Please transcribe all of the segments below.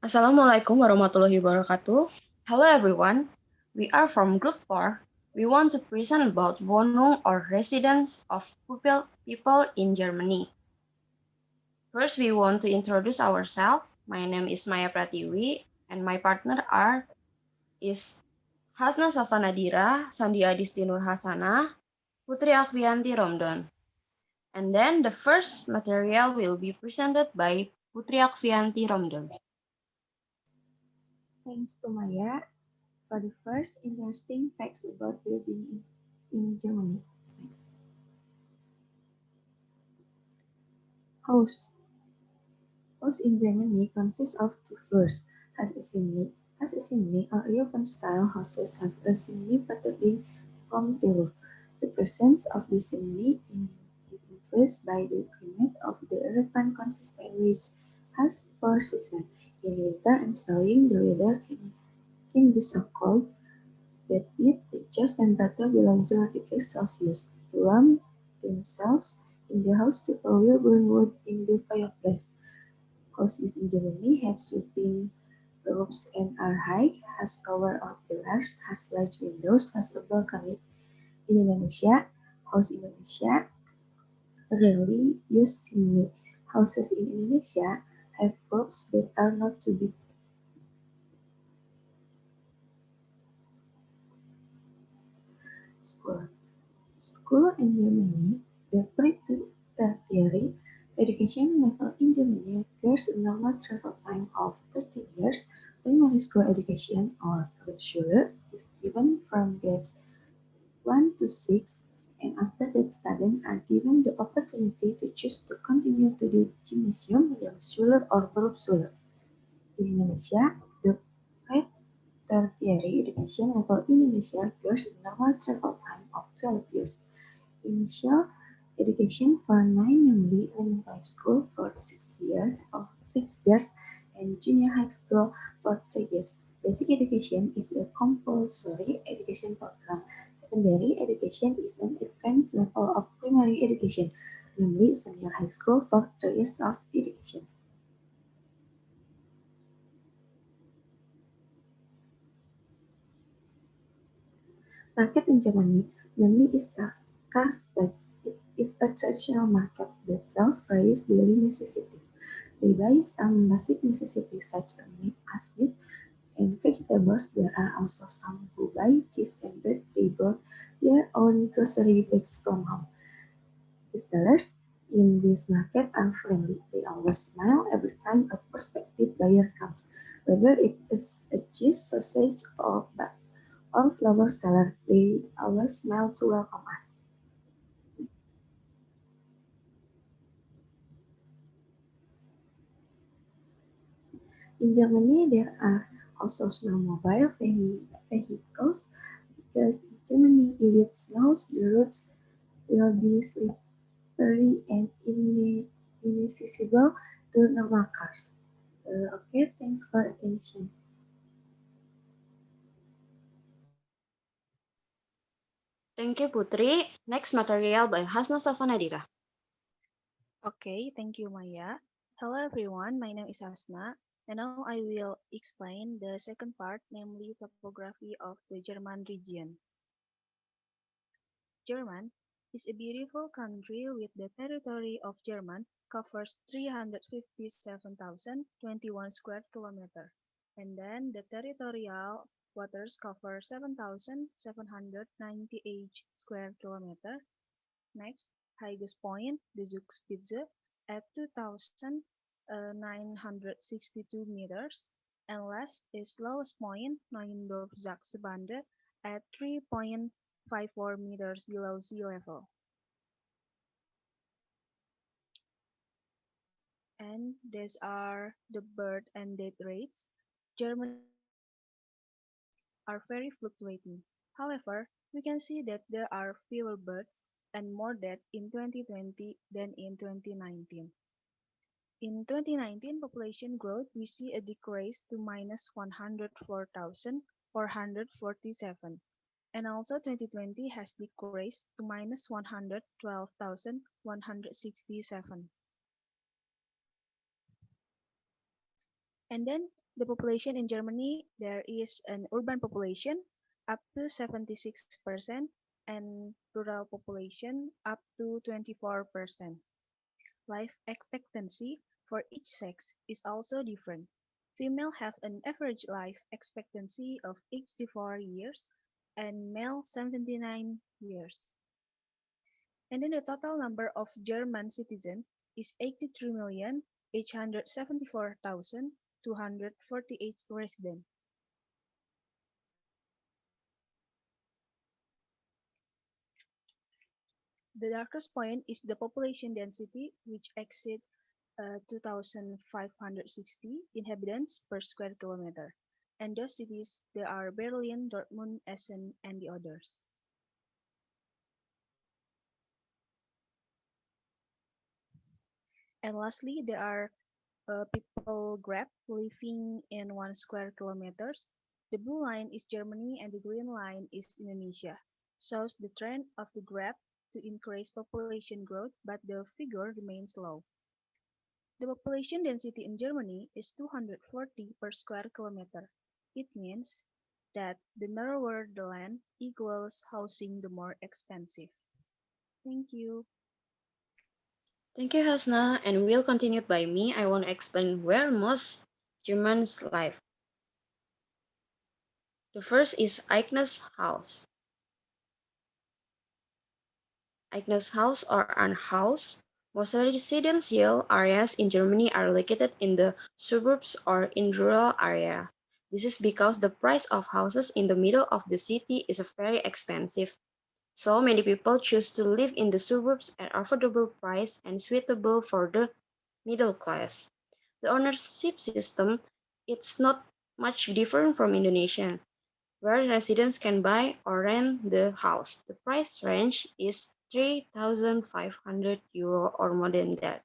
Assalamualaikum warahmatullahi wabarakatuh. Hello everyone. We are from Group 4. We want to present about Wohnung or residence of people in Germany. First, we want to introduce ourselves. My name is Maya Pratiwi and my partner is Hasna Safanadira, Sandi Adisti Nur Hasana, Putri Akvianti Romdon. And then the first material will be presented by Putri Akvianti Romdon. Thanks to Maya for the first interesting facts about buildings in Germany. Next. House. House in Germany consists of two floors. As a chimney or European-style houses have a chimney protecting from the roof. The presence of the chimney is influenced by the climate of the European consistent which has four seasons. In winter and snowing, the weather can be so cold that it reaches temperature below 0 degrees Celsius. To warm themselves in the house, people will burn wood in the fireplace. Houses in Germany have sweeping roofs and are high, has tower or pillars, has large windows, has a balcony. In Indonesia, rarely use chimney. Houses in Indonesia have roofs that are not too big. School. School in Germany, the pre-tertiary education level in Germany requires a normal travel time of 13 years. Primary school education, or Grundschule, is given from grades 1 to 6, and after that students are given the opportunity to choose to continue to the Gymnasium, Realschule, or Berufsschule. In Indonesia, the pre-tertiary education level in Indonesia requires a normal travel time of 12 years. Initial education for 9, namely elementary school for 6 years and junior high school for 3 years. Basic education is a compulsory education program. Secondary education is an advanced level of primary education, namely senior high school for 2 years of education. Market in Germany mainly is Karlsplatz. It is a traditional market that sells various daily necessities. They buy some basic necessities such as meat and vegetables. There are also some who buy cheese and bread. They brought their own grocery bags from home. The sellers in this market are friendly. They always smile every time a prospective buyer comes, whether it is a cheese, sausage, or flower seller. They always smile to welcome us. In Germany, there are also snowmobile vehicles because in Germany, if it snows, the roads will be slippery and inaccessible to normal cars. Okay, thanks for attention. Thank you, Putri. Next material by Hasna Safanadira. Okay, thank you, Maya. Hello, everyone. My name is Asna, and now I will explain the second part, namely topography of the German region. German is a beautiful country with the territory of German covers 357,021 square kilometer, and then the territorial waters cover 7,798 square kilometer. Next, highest point, the Zugspitze, at 2,962 meters, and last is lowest point, Neuendorf-Sachsenbande, at 3.54 meters below sea level. And these are the birth and death rates. Germany are very fluctuating. However, we can see that there are fewer births and more deaths in 2020 than in 2019. In 2019 population growth, we see a decrease to minus 104,447, and also 2020 has decreased to minus 112,167. And then The population in Germany, there is an urban population up to 76% and rural population up to 24%. Life expectancy for each sex is also different. Female have an average life expectancy of 84 years and male 79 years. And then the total number of German citizens is 83,874,248 residents. The darkest point is the population density, which exceeds 2,560 inhabitants per square kilometer. And those cities, there are Berlin, Dortmund, Essen, and the others. And lastly, there are people graph living in 1 square kilometers. The blue line is Germany and the green line is Indonesia. Shows the trend of the graph to increase population growth, but the figure remains low. The population density in Germany is 240 per square kilometer. It means that the narrower the land equals housing the more expensive. Thank you. Thank you, Hasna, and will continued by me. I want to explain where most Germans live. The first is Eigenes House. Eigenes House or ein house. Most residential areas in Germany are located in the suburbs or in rural area. This is because the price of houses in the middle of the city is very expensive. So many people choose to live in the suburbs at affordable price and suitable for the middle class. The ownership system it's not much different from Indonesia, where residents can buy or rent the house. The price range is 3,500 euro or more than that.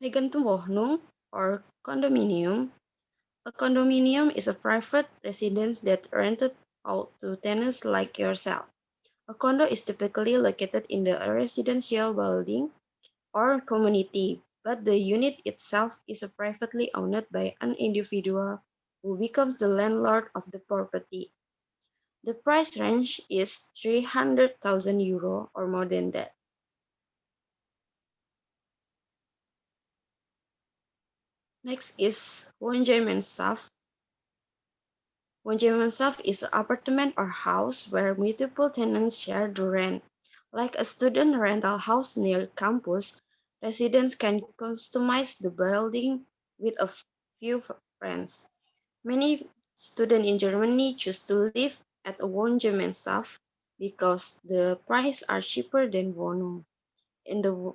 Eigentumswohnung or condominium. A condominium is a private residence that rented out to tenants like yourself. A condo is typically located in the residential building or community, but the unit itself is privately owned by an individual who becomes the landlord of the property. The price range is 300,000 euro or more than that. Next is Wohngemeinschaft. Wohngemeinschaft is an apartment or house where multiple tenants share the rent. Like a student rental house near campus, residents can customize the building with a few friends. Many students in Germany choose to live at a Wohngemeinschaft because the prices are cheaper than Wohnung. In the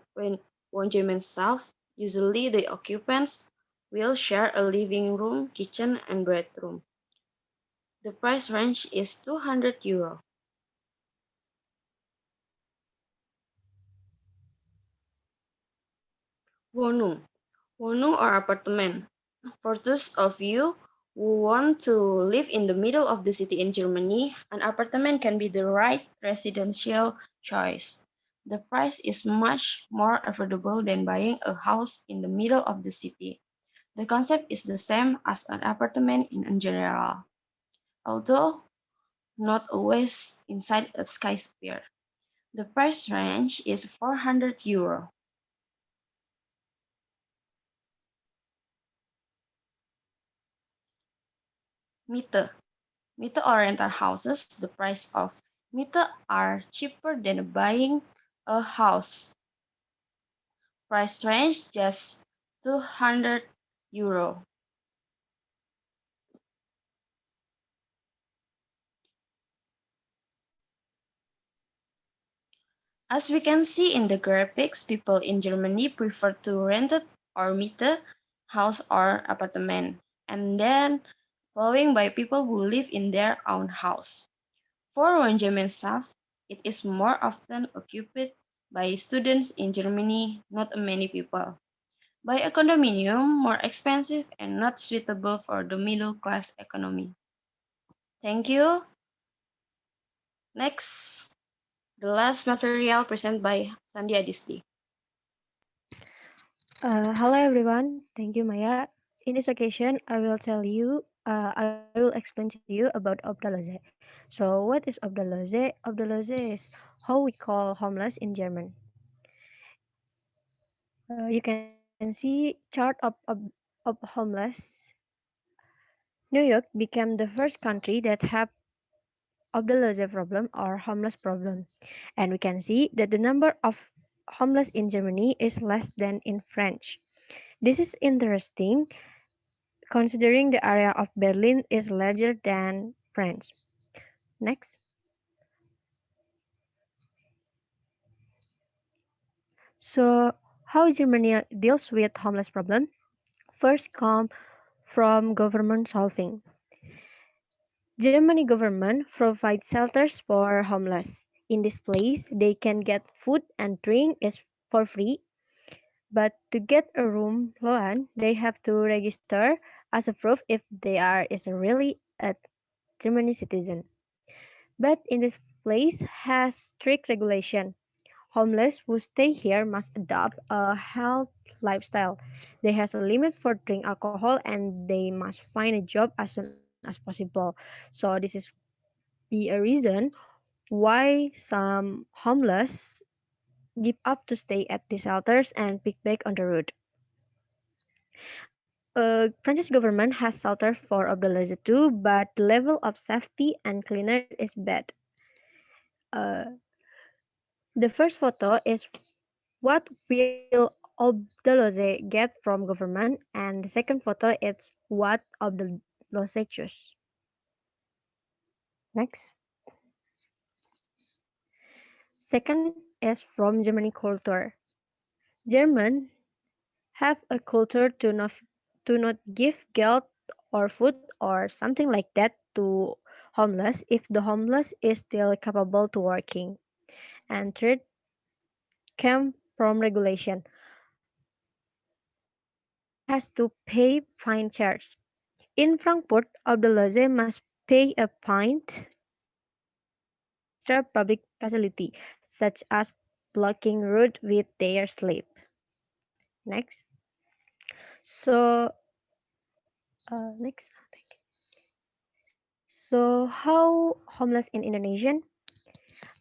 Wohngemeinschaft, usually the occupants will share a living room, kitchen, and bedroom. The price range is 200 euro. Wohnung. Wohnung or apartment. For those of you who want to live in the middle of the city in Germany, an apartment can be the right residential choice. The price is much more affordable than buying a house in the middle of the city. The concept is the same as an apartment in general, although not always inside a skyscraper. The price range is 400 euro. Miete. Miete or rental houses, the price of miete are cheaper than buying a house. Price range just 200 euro. As we can see in the graphics, people in Germany prefer to rent it or miete house or apartment, and then following by people who live in their own house. For Wohngemeinschaft, it is more often occupied by students in Germany, not many people. By a condominium, more expensive and not suitable for the middle class economy. Thank you. Next, the last material presented by Sandi Adisti. Hello everyone. Thank you, Maya. In this occasion, I will explain to you about Obdaloze. So, what is Obdaloze? Obdaloze is how we call homeless in German. You can see chart of homeless. New York became the first country that had Obdaloze problem or homeless problem, and we can see that the number of homeless in Germany is less than in France. This is interesting considering the area of Berlin is larger than France. Next. So, how Germany deals with homeless problem? First come from government solving. Germany government provides shelters for homeless. In this place, they can get food and drink is for free, but to get a room loan, they have to register as a proof if they are is really a Germany citizen. But in this place has strict regulation. Homeless who stay here must adopt a health lifestyle. They has a limit for drink alcohol and they must find a job as soon as possible. So this is be a reason why some homeless give up to stay at the shelters and pick back on the road. France's government has shelter for Abdelaziz too, but the level of safety and cleaner is bad. Uh, the first photo is what will Obdaloze get from government, and the second photo is what Obdaloze choose. Next. Second is from Germany culture. German have a culture to not give guilt or food or something like that to homeless if the homeless is still capable to working. And third came from regulation. Homeless has to pay fine charge. In Frankfurt, Abdelaziz must pay a fine if they disturb public facility, such as blocking road with their sleep. Next. So, next. So, how homeless in Indonesia?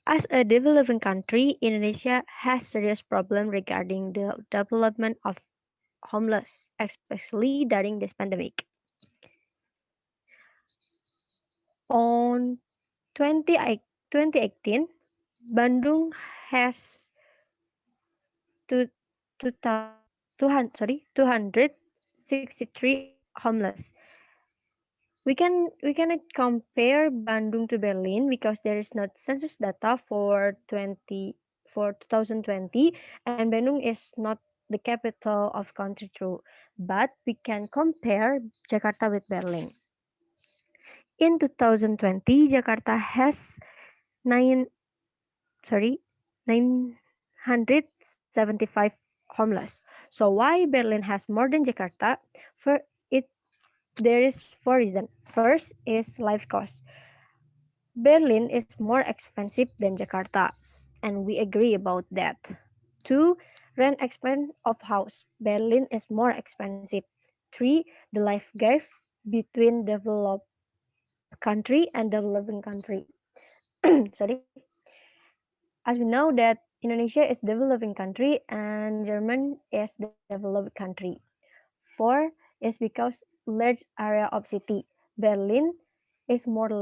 As a developing country, Indonesia has serious problem regarding the development of homeless, especially during this pandemic. On 2018, Bandung has two, 263 homeless. We cannot compare Bandung to Berlin because there is not census data for 2020, and Bandung is not the capital of country too. But we can compare Jakarta with Berlin. In 2020, Jakarta has nine sorry 975 homeless. So why Berlin has more than Jakarta? For it there is four reasons. First is life cost. Berlin is more expensive than Jakarta, and we agree about that. Two, rent expense of house. Berlin is more expensive. Three, the life gap between developed country and developing country. Sorry. As we know that Indonesia is developing country and German is developed country. Four is because large area of city. Berlin is more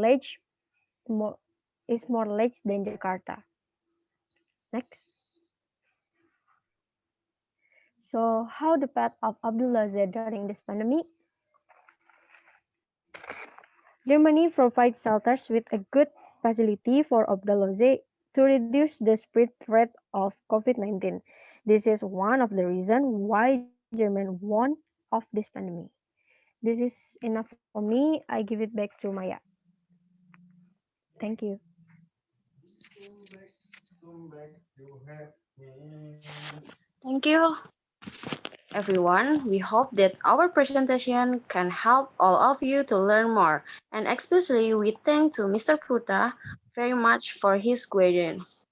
more large than Jakarta. Next. So how the path of Abdulaziz during this pandemic? Germany provides shelters with a good facility for Abdulaziz to reduce the spread threat of COVID-19. This is one of the reasons why Germany won of this pandemic. This is enough for me. I give it back to Maya. Thank you. Thank you, everyone. We hope that our presentation can help all of you to learn more, and especially we thank to Mr. Putra very much for his guidance.